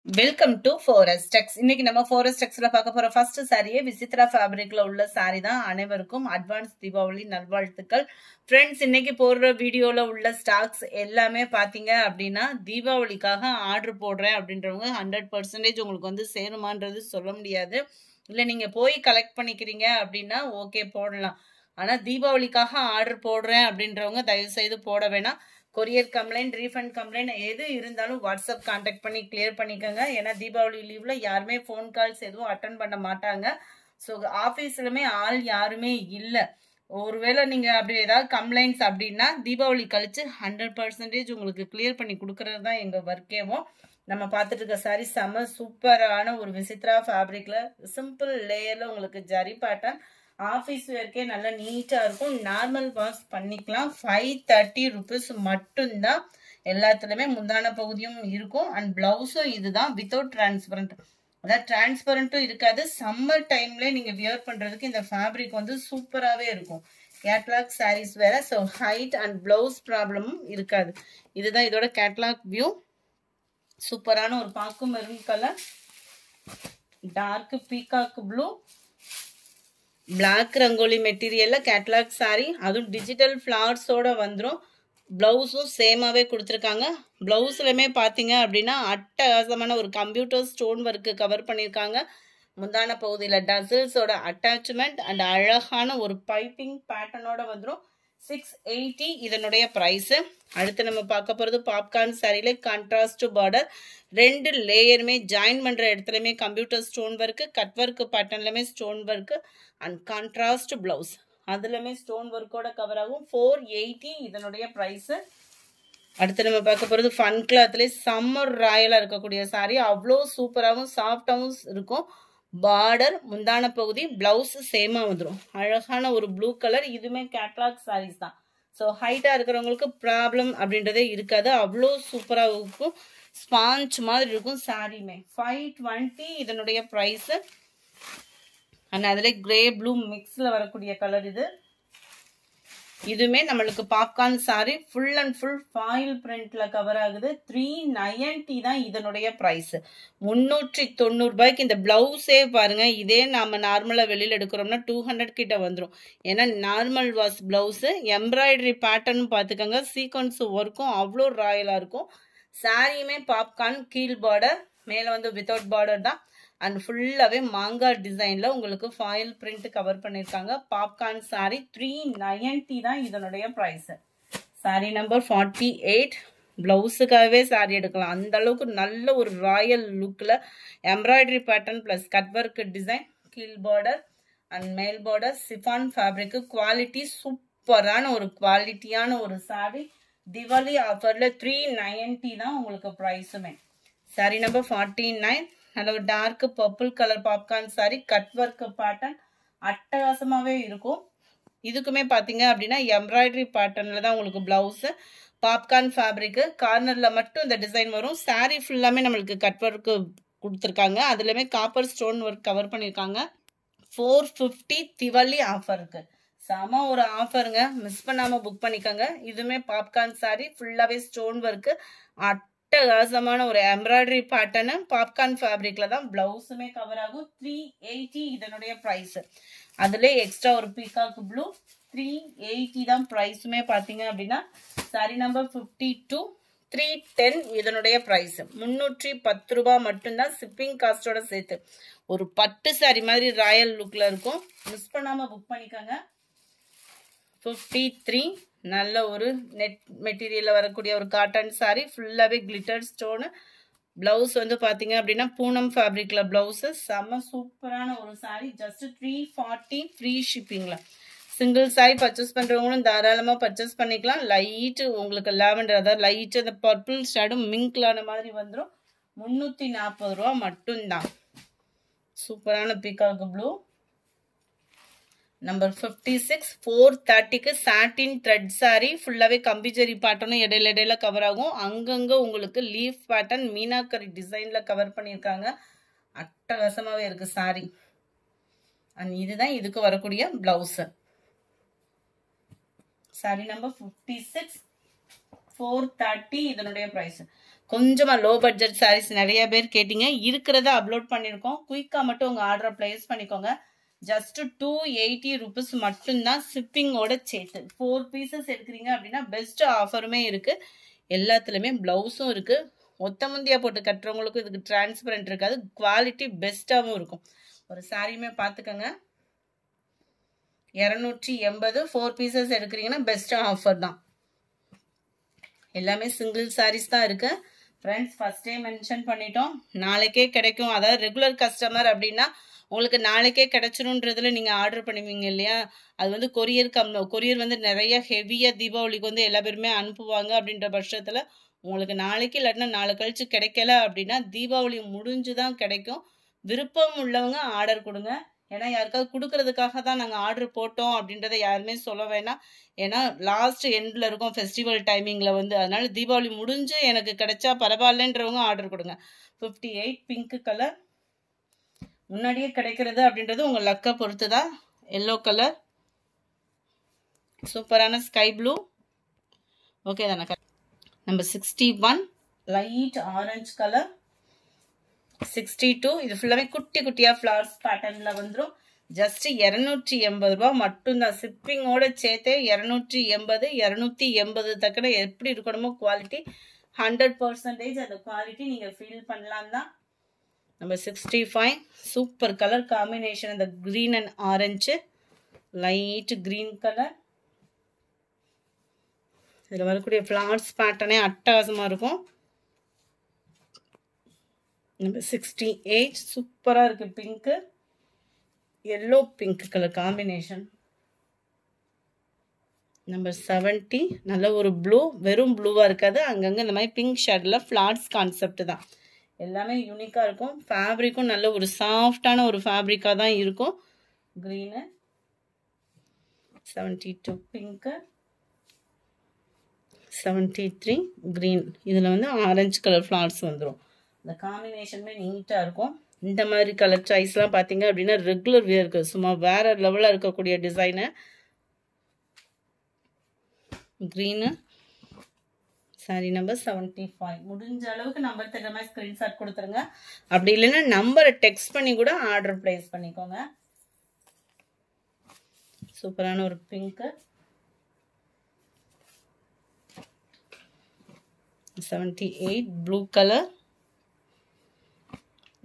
Welcome to forest டெக்ஸ். இன்னைக்கு நம்ம forest டெக்ஸ்ல பார்க்க போற ஃபர்ஸ்ட் சாரியே விசித்ரா ஃபேப்ரிக்ல உள்ள சாரி தான். அனைவருக்கும் அட்வான்ஸ் தீபாவளி நல்வாழ்த்துக்கள். ஃப்ரெண்ட்ஸ், இன்னைக்கு போடுற வீடியோல உள்ள ஸ்டாக்ஸ் எல்லாமே பாத்தீங்க அப்படின்னா தீபாவளிக்காக ஆர்டர் போடுறேன் அப்படின்றவங்க 100% உங்களுக்கு வந்து சேருமான்றது சொல்ல முடியாது. இல்ல நீங்க போய் கலெக்ட் பண்ணிக்கிறீங்க அப்படின்னா ஓகே போடலாம். ஆனா தீபாவளிக்காக ஆர்டர் போடுறேன் அப்படின்றவங்க தயவு செய்து போட வேணாம். கொரியர் கம்ப்ளைண்ட், ரீஃபண்ட் கம்ப்ளைண்ட் எது இருந்தாலும் வாட்ஸ்அப் கான்டாக்ட் பண்ணி கிளியர் பண்ணிக்கோங்க. ஏன்னா தீபாவளி லீவ்ல யாருமே ஃபோன் கால்ஸ் எதுவும் அட்டன் பண்ண மாட்டாங்க. ஸோ ஆஃபீஸ்லுமே ஆள் யாருமே இல்லை. ஒருவேளை நீங்க அப்படி ஏதாவது கம்ப்ளைண்ட்ஸ் அப்படின்னா தீபாவளி கழிச்சு 100% உங்களுக்கு கிளியர் பண்ணி கொடுக்கறது தான் எங்க ஒர்க்கேவும். நம்ம பார்த்துட்டு இருக்க சாரி செம சூப்பரான ஒரு விசித்ரா ஃபேப்ரிக்ல சிம்பிள் லேயர்ல உங்களுக்கு ஜரி பேட்டர்ன். ஆஃபீஸ் வேர்க்கே நல்லா நீட்டாக இருக்கும். நார்மல் வாஷ் பண்ணிக்கலாம். 530 rupees மட்டும்தான். எல்லாத்துலேயுமே முந்தான பகுதியும் இருக்கும். அண்ட் பிளவுஸும் இதுதான் வித்தவுட் டிரான்ஸ்பரண்ட். அதாவது டிரான்ஸ்பரண்ட்டும் இருக்காது. சம்மர் டைம்ல நீங்கள் வியர் பண்ணுறதுக்கு இந்த ஃபேப்ரிக் வந்து சூப்பராகவே இருக்கும். கேட்லாக் சாரீஸ் வேற. ஸோ ஹைட் அண்ட் பிளவுஸ் ப்ராப்ளமும் இருக்காது. இதுதான் இதோட கேட்லாக் வியூ. சூப்பரான ஒரு பாக்கும் maroon colour, dark peacock blue, black rangoli மெட்டீரியல்ல கேட்லாக் சாரி, அதுவும் டிஜிட்டல் ஃபிளவர்ஸோட வந்துடும். பிளவுஸும் சேமாவே கொடுத்துருக்காங்க. பிளவுஸ்லுமே பார்த்தீங்க அப்படின்னா அட்டகாசமான ஒரு கம்ப்யூட்டர் ஸ்டோன் ஒர்க்கு கவர் பண்ணியிருக்காங்க. முந்தான பகுதியில் டசில்ஸோட அட்டாச்மெண்ட் அண்ட் அழகான ஒரு பைப்பிங் பேட்டர்னோட வந்துடும். 680 இதனுடைய ப்ரைஸு. அடுத்து நம்ம பார்க்க போகிறது பாப்கார்ன் சாரியில கான்ட்ராஸ்ட் பார்டர். 2 லேயருமே ஜாயின் பண்ணுற இடத்துலையுமே computer stone work, cut work பேட்டர்ன்லையுமே stone work and contrast blouse அதுலையுமே ஸ்டோன் ஒர்க்கோட கவர் ஆகும். 480 இதனுடைய ப்ரைஸு. அடுத்து நம்ம பார்க்க போகிறது ஃபன் கிளாத்லேயே சம்மர் ராயலாக இருக்கக்கூடிய சாரி. அவ்வளோ சூப்பராகவும் சாஃப்டாகவும் இருக்கும். பார்டர், முந்தான பகுதி, பிளவுஸ் சேமா வந்துடும். அழகான ஒரு ப்ளூ கலர். இதுவுமே கேட்லாக் சாரீஸ் தான். ஸோ ஹைட்டாக இருக்கிறவங்களுக்கு ப்ராப்ளம் அப்படின்றதே இருக்காது. அவ்வளோ சூப்பராக இருக்கும். ஸ்பாஞ்ச் மாதிரி இருக்கும் சாரியுமே. 520 இதனுடைய ப்ரைஸு. அண்ட் அதில் கிரே ப்ளூ மிக்ஸில் வரக்கூடிய கலர் இது. இதுவுமே நம்மளுக்கு popcorn sari. Full and full foil பிரிண்ட்ல கவர் ஆகுது. 390 தான் இதனுடைய ப்ரைஸ். 390 ரூபாய்க்கு இந்த பிளவுஸே பாருங்க. இதே நாம நார்மலா வெளியில எடுக்கிறோம்னா 200 கிட்ட வந்துடும். ஏன்னா normal wash blouse. Embroidery pattern பார்த்துக்கோங்க. சீக்வன்ஸ் ஒர்க்கும் அவ்வளோ ராயலா இருக்கும். சாரியுமே பாப்கார்ன், கீழ் பார்டர், மேலே வந்து வித்தவுட் பார்டர் தான். அண்ட் ஃபுல்லாகவே மாங்காய் டிசைனில் உங்களுக்கு ஃபாயில் பிரிண்ட் கவர் பண்ணியிருக்காங்க. பாப்கார்ன் சாரி 390 தான் இதனுடைய ப்ரைஸு. Sorry number 48. ப்ளவுஸுக்காகவே சாரி எடுக்கலாம். அந்த அளவுக்கு நல்ல ஒரு ராயல் லுக்கில் embroidery pattern plus cut work design, கீழ் பார்டர் அண்ட் மேல் பார்டர், சிஃபான் ஃபேப்ரிக்கு. குவாலிட்டி சூப்பரான ஒரு குவாலிட்டியான ஒரு சாரி. திவாலி ஆஃபரில் 390 தான் உங்களுக்கு ப்ரைஸுமே. Sorry number 49. நல்ல ஒரு dark purple colour popcorn sari. Cut work pattern அட்டகாசமாகவே இருக்கும். இதுக்குமே பார்த்தீங்க அப்படின்னா எம்ப்ராய்டரி பேட்டர்னில் தான் உங்களுக்கு பிளவுஸு. Popcorn fabric. கார்னரில் மட்டும் இந்த டிசைன் வரும். சாரி ஃபுல்லாமே நம்மளுக்கு கட் ஒர்க்கு கொடுத்துருக்காங்க. அதுலேயுமே காப்பர் ஸ்டோன் ஒர்க் கவர் பண்ணியிருக்காங்க. 450 திவாலி ஆஃபருக்கு. செம ஒரு ஆஃபருங்க. மிஸ் பண்ணாமல் புக் பண்ணிக்கோங்க. இதுவுமே பாப்கார்ன் சாரி. ஃபுல்லாகவே ஸ்டோன் ஒர்க்கு. அட்டகாசமான ஒரு எம்ப்ராய்டரி பேட்டர்னு. பாப்கார்ன் ஃபேப்ரிக்ல தான் பிளவுஸுமே கவர் ஆகும். 380 இதனுடைய ப்ரைஸ். அதுல எக்ஸ்ட்ரா ஒரு பீகாக் ப்ளூ. 380 தான் ப்ரைஸுமே. பார்த்தீங்க அப்படின்னா சாரி நம்பர் 52. 310 இதனுடைய ப்ரைஸ். 310 ரூபாய் மட்டும்தான் ஷிப்பிங் காஸ்டோட சேர்த்து. ஒரு பட்டு சாரி மாதிரி ராயல் லுக்ல இருக்கும். மிஸ் பண்ணாம புக் பண்ணிக்கோங்க. 53. நல்ல ஒரு நெட் மெட்டீரியல்ல வரக்கூடிய ஒரு காட்டன் சாரி. ஃபுல்லாகவே கிளிட்டர் ஸ்டோனு. பிளவுஸ் வந்து பார்த்தீங்க அப்படின்னா பூனம் ஃபேப்ரிக்ல பிளவுஸு. செம்ம சூப்பரான ஒரு சாரி. ஜஸ்ட் 340 ஃப்ரீ ஷிப்பிங்ல. சிங்கிள் சாரி பர்ச்சேஸ் பண்ணுறவங்களும் தாராளமாக பர்ச்சேஸ் பண்ணிக்கலாம். லைட்டு உங்களுக்கு லாவெண்டர், அதாவது லைட்டு அந்த பர்பிள் ஷேடும் மிங்க்லான மாதிரி வந்துடும். 340 ரூபா மட்டும்தான். சூப்பரான பீகாக் ப்ளூ. நம்பர் 56. 430க்கு சாட்டின் த்ரெட் சாரி. ஃபுல்லாகவே கம்பிஜரி பேட்டர்னும் இடையில கவர் ஆகும். அங்கங்கே உங்களுக்கு லீஃப் பேட்டர்ன் மீனாக்கரி டிசைனில் கவர் பண்ணியிருக்காங்க. அட்டகாசமாகவே இருக்கு சாரி. அண்ட் இதுதான் இதுக்கு வரக்கூடிய பிளவுஸு. Sorry number 56. 430 இதனுடைய ப்ரைஸ். கொஞ்சமாக லோ பட்ஜெட் சாரீஸ் நிறைய பேர் கேட்டிங்க, இருக்கிறத அப்லோட் பண்ணியிருக்கோம். குயிக்காக மட்டும் உங்கள் ஆர்டரை ப்ளேஸ் பண்ணிக்கோங்க. ஜஸ்ட் 280 rupees மட்டும்தான் ஷிப்பிங்கோட சேர்த்து. 4 pieces எடுக்கிறீங்க அப்படின்னா பெஸ்ட் ஆஃபருமே இருக்குது. எல்லாத்துலேயுமே ப்ளவுஸும் இருக்குது. ஒத்த முந்தியா போட்டு கட்டுறவங்களுக்கும் இதுக்கு டிரான்ஸ்பரண்ட் இருக்காது. குவாலிட்டி பெஸ்ட்டாகவும் இருக்கும். ஒரு சாரியுமே பார்த்துக்கோங்க. 280 4 pieces எடுக்கிறீங்கன்னா பெஸ்ட் ஆஃபர் தான். எல்லாமே சிங்கிள் சாரீஸ் தான் இருக்கு. ஃப்ரெண்ட்ஸ் ஃபர்ஸ்டே மென்ஷன் பண்ணிட்டோம், நாளைக்கே கிடைக்கும். அதாவது ரெகுலர் கஸ்டமர் அப்படின்னா உங்களுக்கு நாளைக்கே கிடைச்சிருன்றதுல நீங்கள் ஆர்டர் பண்ணுவீங்க இல்லையா, அது வந்து கொரியர் வந்து நிறைய ஹெவியாக தீபாவளிக்கு வந்து எல்லா பேருமே அனுப்புவாங்க. அப்படின்ற பட்சத்தில் உங்களுக்கு நாளைக்கு இல்லாட்டினா நாளை கழிச்சு கிடைக்கல அப்படின்னா தீபாவளி முடிஞ்சு தான் கிடைக்கும். விருப்பம் உள்ளவங்க ஆர்டர் கொடுங்க. ஏன்னா யாருக்காவது கொடுக்கறதுக்காக தான் நாங்கள் ஆர்டர் போட்டோம் அப்படின்றத யாருமே சொல்ல வேணாம். ஏன்னா லாஸ்ட் எண்டில் இருக்கும் ஃபெஸ்டிவல் டைமிங்கில் வந்து. அதனால தீபாவளி முடிஞ்சு எனக்கு கிடைச்சா பரவாயில்லன்றவங்க ஆர்டர் கொடுங்க. 58 பிங்க் கலர். முன்னாடியே கிடைக்கிறது அப்படின்றது உங்கள் லக்கை பொறுத்து தான். எல்லோ கலர், சூப்பரான ஸ்கை ப்ளூ. ஓகே தானே. Number 61 light orange colour. 62 இது ஃபுல்லாமே குட்டி குட்டியாக ஃப்ளவர்ஸ் பேட்டர்னில் வந்துடும். ஜஸ்ட் 280 ரூபா மட்டும்தான். ஷிப்பிங்கோட சேர்த்தே 280 280 தக்கன எப்படி இருக்கணுமோ குவாலிட்டி 100% அந்த குவாலிட்டி நீங்கள் ஃபீல் பண்ணலாம் தான். Number 65 super colour combination. அந்த green and orange, light green colour. இதில் வரக்கூடிய ஃப்ளவர்ஸ் பேட்டர்னே அட்டகாசமாக இருக்கும். நம்பர் 68 சூப்பராக இருக்குது. Pink yellow pink colour combination. Number 70 நல்ல ஒரு ப்ளூ, வெறும் ப்ளூவாக இருக்காது, அங்கங்கே இந்த மாதிரி பிங்க் ஷேடில் ஃப்ளார்ஸ் கான்செப்ட் தான். எல்லாமே யூனிக்காக இருக்கும். ஃபேப்ரிக்கும் நல்ல ஒரு சாஃப்டான ஒரு ஃபேப்ரிக்காக தான் இருக்கும். க்ரீனு. 72 பிங்க்கு. 73 க்ரீன். இதில் வந்து ஆரஞ்சு கலர் ஃப்ளார்ஸ் வந்துடும். இந்த காம்பினேஷனுமே நீட்டாக இருக்கும். இந்த மாதிரி கலர் சாய்ஸ்லாம் பார்த்தீங்க அப்படின்னா ரெகுலர் வியருக்கு சும்மா வேறு லெவலில் இருக்கக்கூடிய டிசைனு. க்ரீனு. Sorry number 75. முடிஞ்ச அளவுக்கு நம்பர் தெரிஞ்ச மாதிரி ஸ்க்ரீன்ஷாட் கொடுத்துருங்க. அப்படி இல்லைன்னா நம்பரை டெக்ஸ்ட் பண்ணி கூட ஆர்டர் ப்ளேஸ் பண்ணிக்கோங்க. சூப்பரான ஒரு pink. 78 blue colour.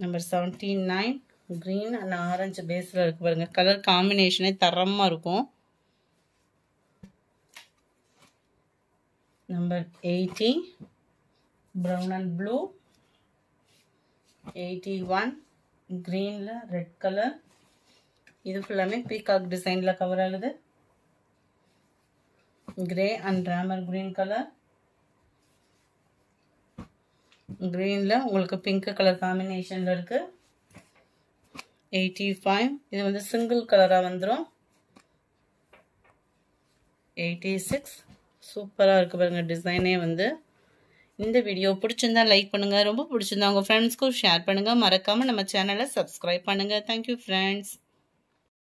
Number 79 green and orange பேஸில் இருக்கு பாருங்க. கலர் காம்பினேஷனே தரமாக இருக்கும். Number 80 brown and blue. 81 க்ரீனில் ரெட் கலர். இது ஃபுல்லாமே பீகாக் டிசைனில் கவர் ஆகுது. Grey and Ramar green colour. க்ரீனில் உங்களுக்கு பிங்க் கலர் காம்பினேஷனில் இருக்குது. 85 இது வந்து சிங்கிள் கலராக வந்துடும். 86 சூப்பராக இருக்குது பாருங்க டிசைனே வந்து. இந்த வீடியோ பிடிச்சிருந்தா லைக் பண்ணுங்கள், ரொம்ப பிடிச்சிருந்தா உங்கள் ஃப்ரெண்ட்ஸ்க்கும் ஷேர் பண்ணுங்கள். மறக்காமல் நம்ம சேனலை சப்ஸ்கிரைப் பண்ணுங்கள். Thank you friends.